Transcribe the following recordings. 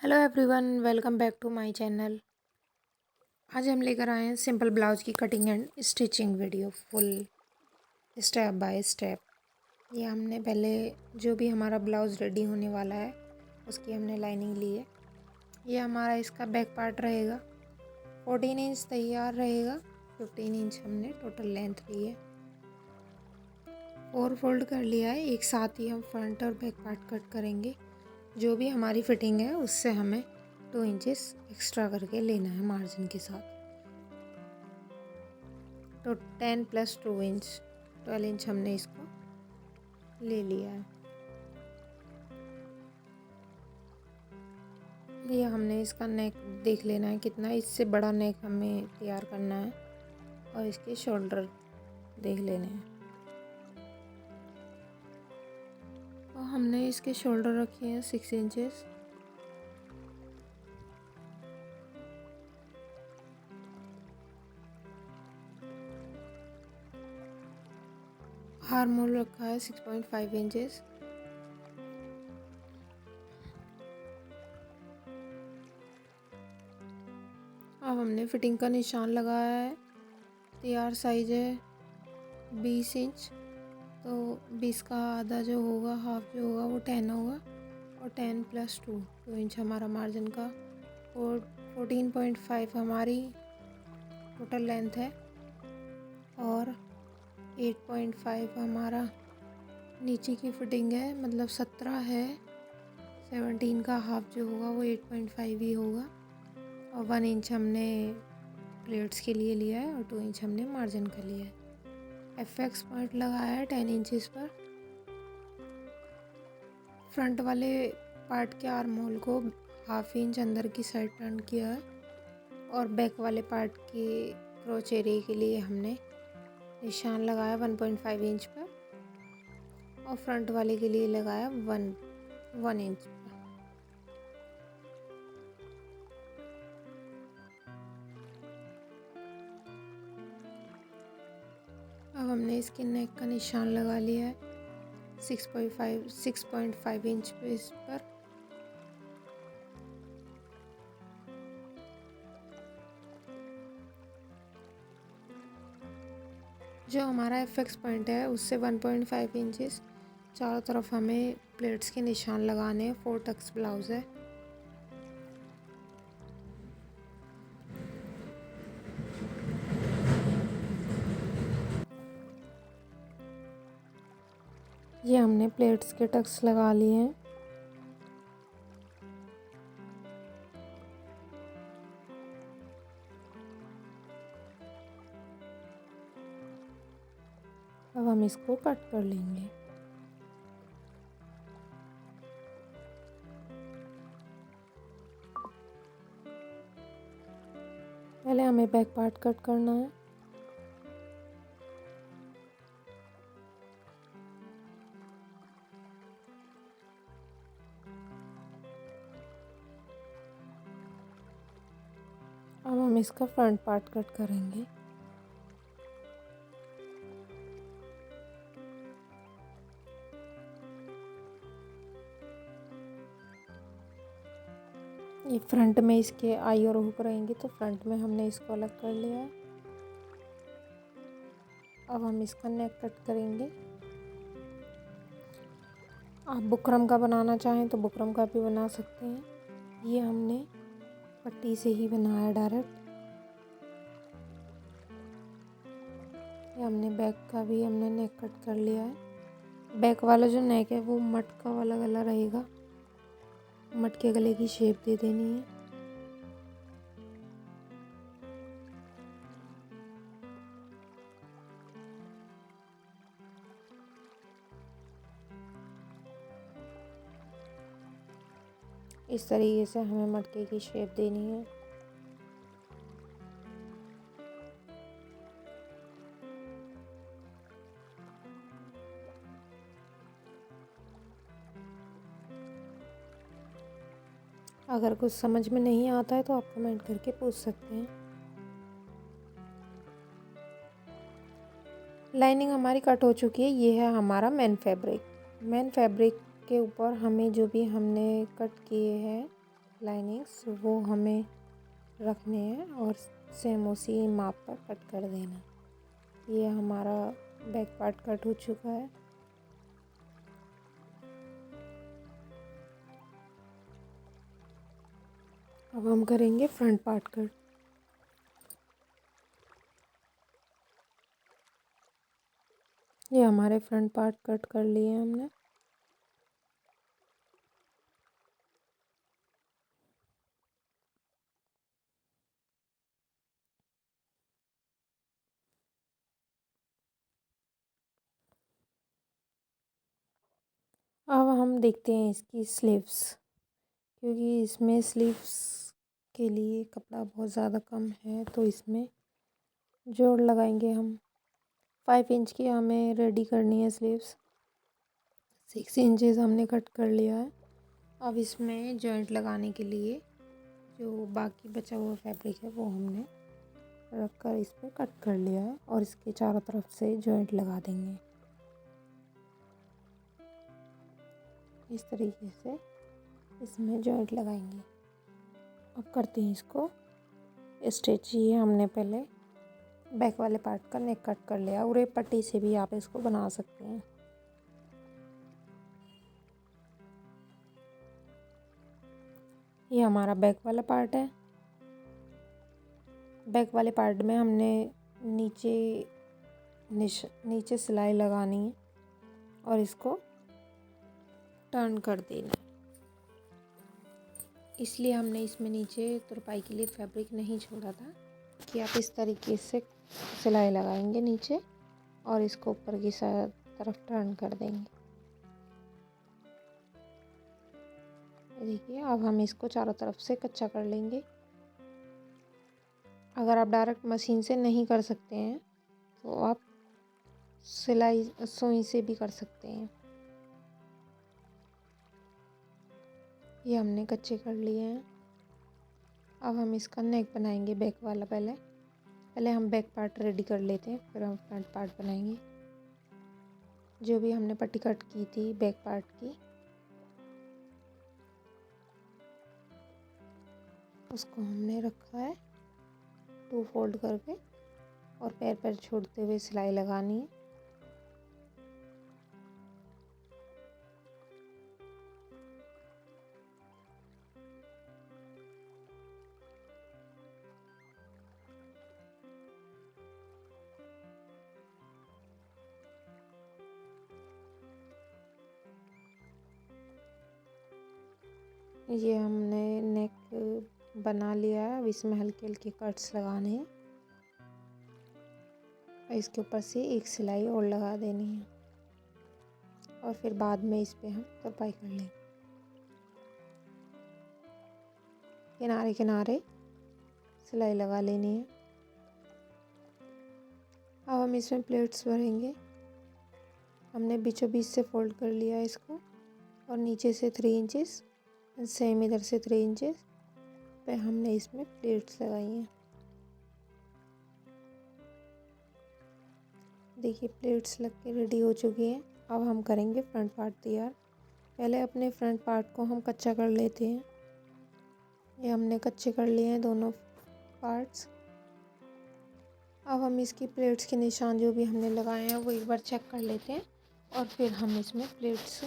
Hello everyone, welcome back to my channel. आज हम लेकर आए हैं सिंपल ब्लाउज की cutting and stitching video full step by step. ये हमने पहले जो भी हमारा ब्लाउज रेडी होने वाला है उसकी हमने लाइनिंग ली है। ये हमारा इसका बैक पार्ट रहेगा। 14 इंच तैयार रहेगा। 15 इंच हमने टोटल लेंथ ली है। 4 फोल्ड कर लिया है। एक साथ ही हम फ्रंट और बैक पार्ट कट करेंगे। जो भी हमारी फिटिंग है उससे हमें 2 इंचेस एक्स्ट्रा करके लेना है मार्जिन के साथ। तो 10 + 2 इंच 12 इंच हमने इसको ले लिया है। ये हमने इसका नेक देख लेना है कितना, इससे बड़ा नेक हमें तैयार करना है और इसके शोल्डर देख लेने हैं। और हमने इसके शोल्डर रखे हैं 6 इंचेस। आर्म होल रखा है 6.5 इंचेस। अब हमने फिटिंग का निशान लगाया है। तैयार साइज है 20 इंच। तो 20 का आधा जो होगा, हाफ जो होगा वो 10 होगा और 10 + 2 इंच हमारा मार्जिन का। और 14.5 हमारी टोटल लेंथ है और 8.5 हमारा नीचे की फिटिंग है, मतलब 17 है। 17 का हाफ जो होगा वो 8.5 ही होगा। और 1 इंच हमने प्लेट्स के लिए लिया है और 2 इंच हमने मार्जिन का लिया है। एफएक्स पॉइंट लगाया है 10 इंचेस पर। फ्रंट वाले पार्ट के आर्म होल को हाफ इंच अंदर की साइड टर्न किया है और बैक वाले पार्ट के क्रोच एरिया के लिए हमने निशान लगाया 1.5 इंच पर और फ्रंट वाले के लिए लगाया 1 इंच पर। अब हमने इसके नेक का निशान लगा लिया है 6.5 इंच पे इस पर। जो हमारा एफएक्स पॉइंट है उससे 1.5 इंचेस चारों तरफ हमें प्लेट्स के निशान लगाने हैं। 4 टक्स ब्लाउज है। ये हमने प्लेट्स के टक्स लगा लिए हैं। अब हम इसको कट कर लेंगे। पहले हमें बैक पार्ट कट करना है। अब हम इसका फ्रंट पार्ट कट करेंगे। ये फ्रंट में इसके आई और हुक रहेंगे तो फ्रंट में हमने इसको अलग कर लिया है। अब हम इसका नेक कट करेंगे। आप बुकरम का बनाना चाहें तो बुकरम का भी बना सकते हैं। ये हमने पट्टी से ही बनाया डायरेक्ट। ये हमने बैक का भी हमने नेक कट कर लिया है। बैक वाला जो नेक है वो मटका वाला गला रहेगा। मटके गले की शेप दे देनी है। इस तरीके से हमें मटके की शेप देनी है। अगर कुछ समझ में नहीं आता है तो आप कमेंट करके पूछ सकते हैं। लाइनिंग हमारी कट हो चुकी है। ये है हमारा मेन फैब्रिक के ऊपर हमें जो भी हमने कट किए हैं लाइनिंग्स वो हमें रखने हैं और सेम उसी माप पर कट कर देना। ये हमारा बैक पार्ट कट हो चुका है। अब हम करेंगे फ्रंट पार्ट कट। ये हमारे फ्रंट पार्ट कट कर लिए हमने। अब हम देखते हैं इसकी स्लीव्स, क्योंकि इसमें स्लीव्स के लिए कपड़ा बहुत ज़्यादा कम है, तो इसमें जोड़ लगाएंगे हम। 5 इंच की हमें रेडी करनी है स्लीव्स। 6 इंचेस हमने कट कर लिया है। अब इसमें जॉइंट लगाने के लिए जो बाकी बचा हुआ फैब्रिक है वो हमने रख कर इस पर कट कर लिया है और इसके चारों तरफ से जॉइंट लगा देंगे इस तरीके से। इसमें जॉइंट लगाएंगे। अब करते हैं इसको स्टिच। ये हमने पहले बैक वाले पार्ट का नेक कट कर लिया। उरे पट्टी से भी आप इसको बना सकते हैं। ये हमारा बैक वाला पार्ट है। बैक वाले पार्ट में हमने नीचे सिलाई लगानी है और इसको टर्न कर देना। इसलिए हमने इसमें नीचे तुरपाई के लिए फैब्रिक नहीं छोड़ा था कि आप इस तरीके से सिलाई लगाएंगे नीचे और इसको ऊपर की तरफ टर्न कर देंगे। देखिए, अब हम इसको चारों तरफ से कच्चा कर लेंगे। अगर आप डायरेक्ट मशीन से नहीं कर सकते हैं तो आप सुई से भी कर सकते हैं। ये हमने कच्चे कर लिए हैं। अब हम इसका नेक बनाएंगे बैक वाला। पहले हम बैक पार्ट रेडी कर लेते हैं, फिर हम फ्रंट पार्ट बनाएंगे। जो भी हमने पट्टी कट की थी बैक पार्ट की, उसको हमने रखा है 2 फोल्ड करके और पैर पैर छोड़ते हुए सिलाई लगानी है। ये हमने नेक बना लिया है। अब इसमें हल्के हल्के कट्स लगाने हैं और इसके ऊपर से एक सिलाई और लगा देनी है और फिर बाद में इस पे हम तुरपाई कर लेंगे। किनारे किनारे सिलाई लगा लेनी है। अब हम इसमें प्लेट्स भरेंगे। हमने बीचों बीच से फोल्ड कर लिया है इसको और नीचे से 3 इंचेस, सेम इधर से 3 इंचेस पे हमने इसमें प्लेट्स लगाई हैं। देखिए, प्लेट्स लग के रेडी हो चुकी हैं। अब हम करेंगे फ्रंट पार्ट तैयार। पहले अपने फ्रंट पार्ट को हम कच्चा कर लेते हैं। ये हमने कच्चे कर लिए हैं दोनों पार्ट्स। अब हम इसकी प्लेट्स के निशान जो भी हमने लगाए हैं वो एक बार चेक कर लेते हैं और फिर हम इसमें प्लेट्स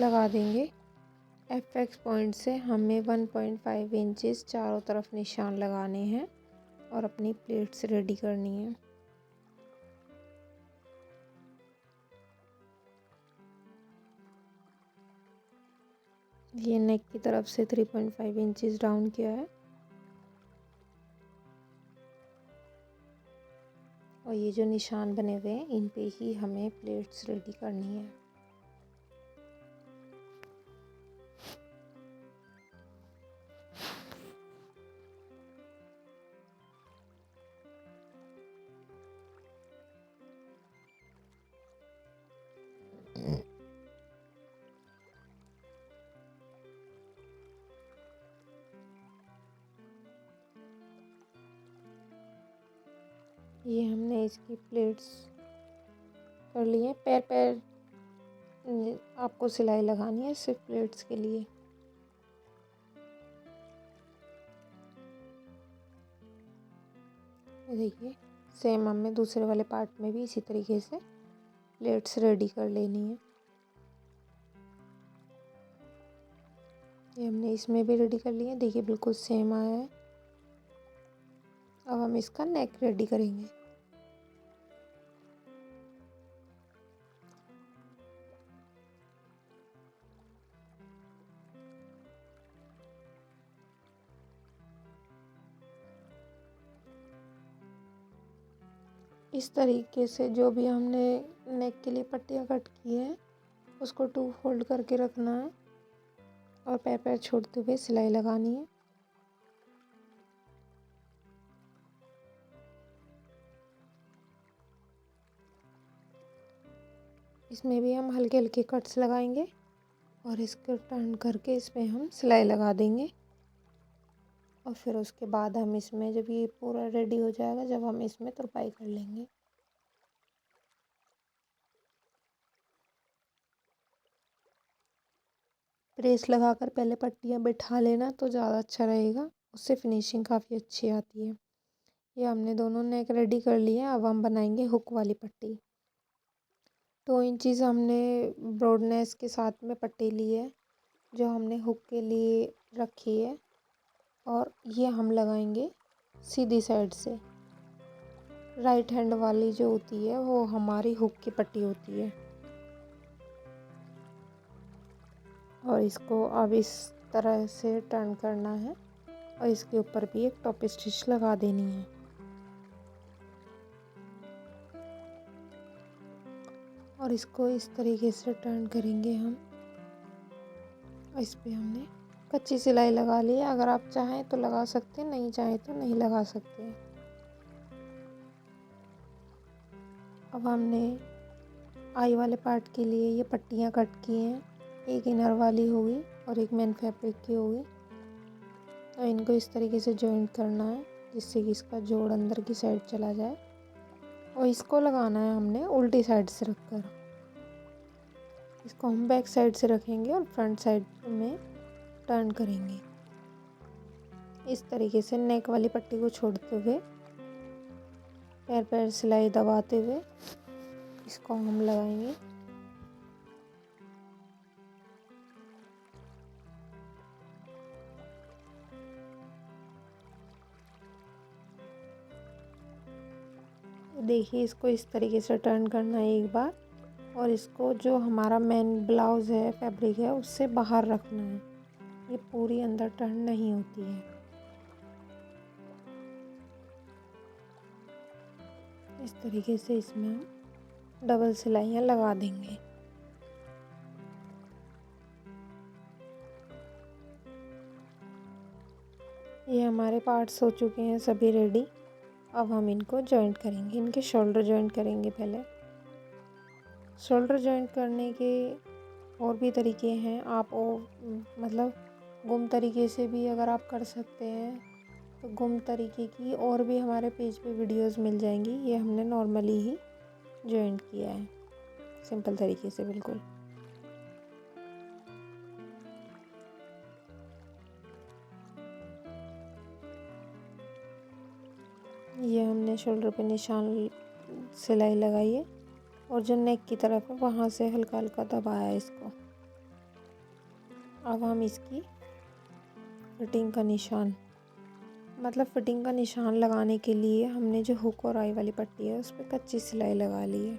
लगा देंगे। एफएक्स पॉइंट से हमें 1.5 इंचेस चारों तरफ निशान लगाने हैं और अपनी प्लेट्स रेडी करनी है। ये नेक की तरफ से 3.5 इंचेस डाउन किया है और ये जो निशान बने हुए हैं इन पे ही हमें प्लेट्स रेडी करनी है। ये हमने इसकी प्लेट्स कर लिए हैं। पैर पैर आपको सिलाई लगानी है सिर्फ प्लेट्स के लिए। ये देखिए सेम हमें दूसरे वाले पार्ट में भी इसी तरीके से प्लेट्स रेडी कर लेनी है। ये हमने इसमें भी रेडी कर लिया, देखिए बिल्कुल सेम आया है। अब हम इसका नेक रेडी करेंगे। इस तरीके से जो भी हमने नेक के लिए पट्टियाँ कट की हैं उसको 2 फोल्ड करके रखना है और पैर पैर छोड़ते हुए सिलाई लगानी है। इसमें भी हम हल्के हल्के कट्स लगाएंगे और इसको टर्न करके इसमें हम सिलाई लगा देंगे। और फिर उसके बाद हम इसमें जब ये पूरा रेडी हो जाएगा, जब हम इसमें तुरपाई कर लेंगे। प्रेस लगाकर पहले पट्टियाँ बिठा लेना तो ज़्यादा अच्छा रहेगा, उससे फिनिशिंग काफ़ी अच्छी आती है। ये हमने दोनों नेक रेडी कर लिए हैं। अब हम बनाएंगे हुक वाली पट्टी। 2 इंचज़ हमने ब्रॉडनेस के साथ में पट्टी ली है जो हमने हुक के लिए रखी है, और ये हम लगाएंगे सीधी साइड से। राइट हैंड वाली जो होती है वो हमारी हुक की पट्टी होती है। और इसको अब इस तरह से टर्न करना है और इसके ऊपर भी एक टॉप स्टिच लगा देनी है। और इसको इस तरीके से टर्न करेंगे हम। इस पे हमने कच्ची सिलाई लगा ली है, अगर आप चाहें तो लगा सकते हैं, नहीं चाहें तो नहीं लगा सकते। अब हमने आई वाले पार्ट के लिए ये पट्टियाँ कट की हैं, एक इनर वाली होगी और एक मेन फैब्रिक की होगी। तो इनको इस तरीके से जॉइंट करना है जिससे कि इसका जोड़ अंदर की साइड चला जाए, और इसको लगाना है हमने उल्टी साइड से रखकर। इसको हम बैक साइड से रखेंगे और फ्रंट साइड में टर्न करेंगे। इस तरीके से नेक वाली पट्टी को छोड़ते हुए पैर पैर सिलाई दबाते हुए इसको हम लगाएंगे। देखिए इसको इस तरीके से टर्न करना है एक बार, और इसको जो हमारा मेन ब्लाउज़ है, फैब्रिक है, उससे बाहर रखना है। ये पूरी अंदर टर्न नहीं होती है। इस तरीके से इसमें हम डबल सिलाइयाँ लगा देंगे। ये हमारे पार्ट्स हो चुके हैं सभी रेडी। अब हम इनको जॉइंट करेंगे। इनके शोल्डर जॉइंट करेंगे पहले। शोल्डर जॉइंट करने के और भी तरीके हैं, आप मतलब गुम तरीके से भी अगर आप कर सकते हैं तो गुम तरीके की और भी हमारे पेज पे वीडियोस मिल जाएंगी। ये हमने नॉर्मली ही जॉइंट किया है, सिंपल तरीके से बिल्कुल। ये हमने शोल्डर पे निशान सिलाई लगाई है और जो नेक की तरफ है वहाँ से हल्का हल्का दबाया है इसको। अब हम इसकी फिटिंग का निशान, मतलब फिटिंग का निशान लगाने के लिए हमने जो हुक और आई वाली पट्टी है उस पर कच्ची सिलाई लगा ली है।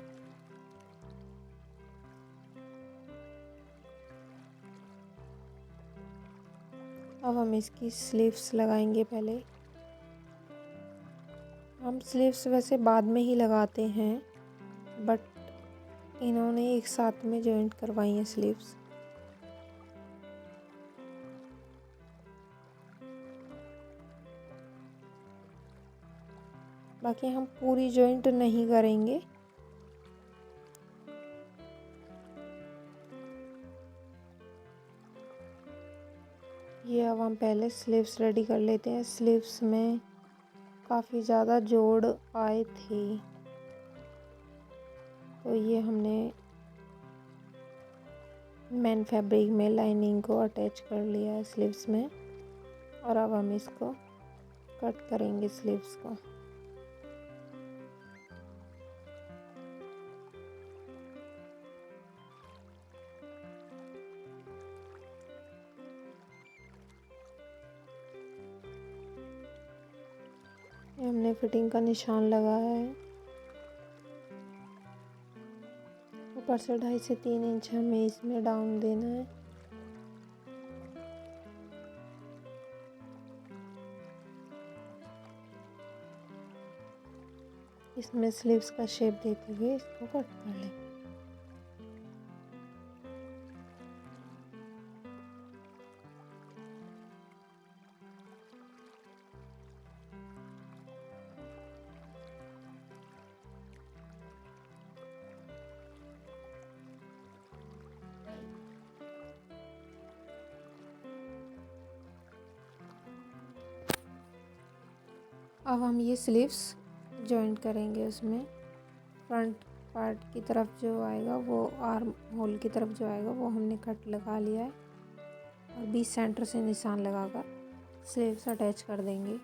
अब हम इसकी स्लीव्स लगाएंगे। पहले हम स्लीव्स वैसे बाद में ही लगाते हैं, बट इन्होंने एक साथ में जॉइंट करवाई हैं स्लीव्स। बाकी हम पूरी जॉइंट नहीं करेंगे। ये अब हम पहले स्लीव्स रेडी कर लेते हैं। स्लीव्स में काफ़ी ज़्यादा जोड़ आए थे, तो ये हमने मेन फैब्रिक में लाइनिंग को अटैच कर लिया है स्लीव्स में, और अब हम इसको कट करेंगे स्लीव्स को। हमने फिटिंग का निशान लगाया है। ऊपर से 2.5 से 3 इंच हमें इसमें डाउन देना है। इसमें स्लीव्स का शेप देते हुए इसको कट कर लें। अब हम ये स्लीव्स जॉइंट करेंगे। उसमें फ्रंट पार्ट की तरफ जो आएगा वो आर्म होल की तरफ जो आएगा वो हमने कट लगा लिया है और बीच सेंटर से निशान लगाकर स्लीव्स अटैच कर देंगे।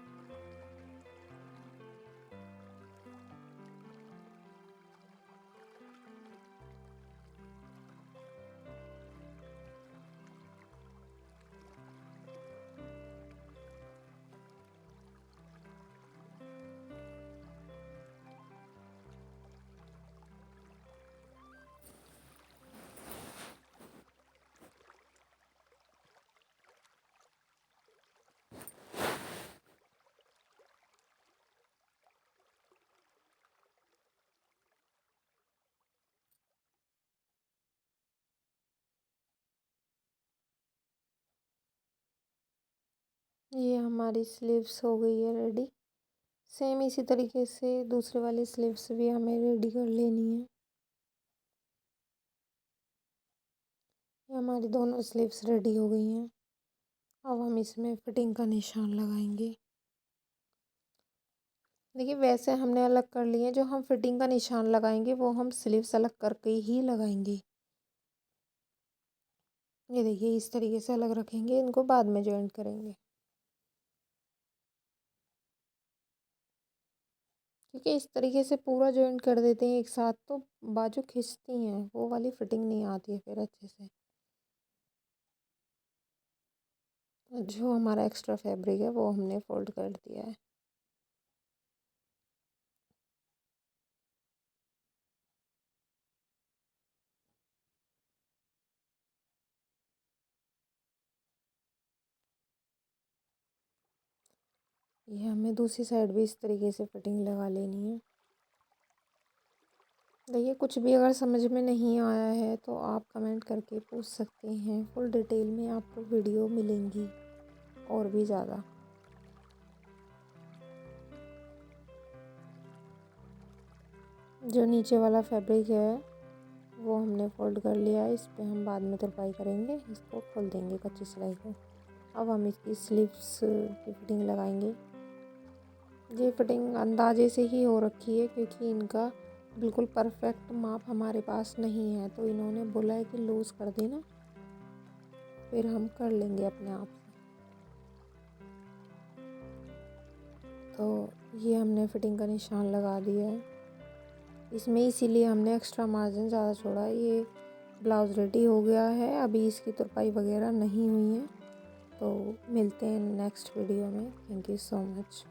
ये हमारी स्लीव्स हो गई है रेडी। सेम इसी तरीके से दूसरे वाली स्लीव्स भी हमें रेडी कर लेनी है। ये हमारी दोनों स्लीव्स रेडी हो गई हैं। अब हम इसमें फिटिंग का निशान लगाएंगे। देखिए वैसे हमने अलग कर लिए। जो हम फिटिंग का निशान लगाएंगे वो हम स्लीव्स अलग करके ही लगाएंगे। ये देखिए इस तरीके से अलग रखेंगे, इनको बाद में जॉइंट करेंगे क्योंकि इस तरीके से पूरा जॉइंट कर देते हैं एक साथ तो बाजू खिंचती हैं, वो वाली फिटिंग नहीं आती है फिर अच्छे से। जो हमारा एक्स्ट्रा फैब्रिक है वो हमने फोल्ड कर दिया है। ये हमें दूसरी साइड भी इस तरीके से फिटिंग लगा लेनी है। देखिए कुछ भी अगर समझ में नहीं आया है तो आप कमेंट करके पूछ सकते हैं। फुल डिटेल में आपको वीडियो मिलेंगी और भी ज़्यादा। जो नीचे वाला फैब्रिक है वो हमने फोल्ड कर लिया है। इस पे हम बाद में तुरपाई करेंगे, इसको खोल देंगे कच्ची सिलाई को। अब हम इसकी स्लीव्स की फिटिंग लगाएंगे। ये फिटिंग अंदाजे से ही हो रखी है क्योंकि इनका बिल्कुल परफेक्ट माप हमारे पास नहीं है, तो इन्होंने बोला है कि लूज़ कर देना, फिर हम कर लेंगे अपने आप से। तो ये हमने फिटिंग का निशान लगा दिया है इसमें, इसीलिए हमने एक्स्ट्रा मार्जिन ज़्यादा छोड़ा है। ये ब्लाउज़ रेडी हो गया है, अभी इसकी तुरपाई वगैरह नहीं हुई है। तो मिलते हैं नेक्स्ट वीडियो में। Thank you so much.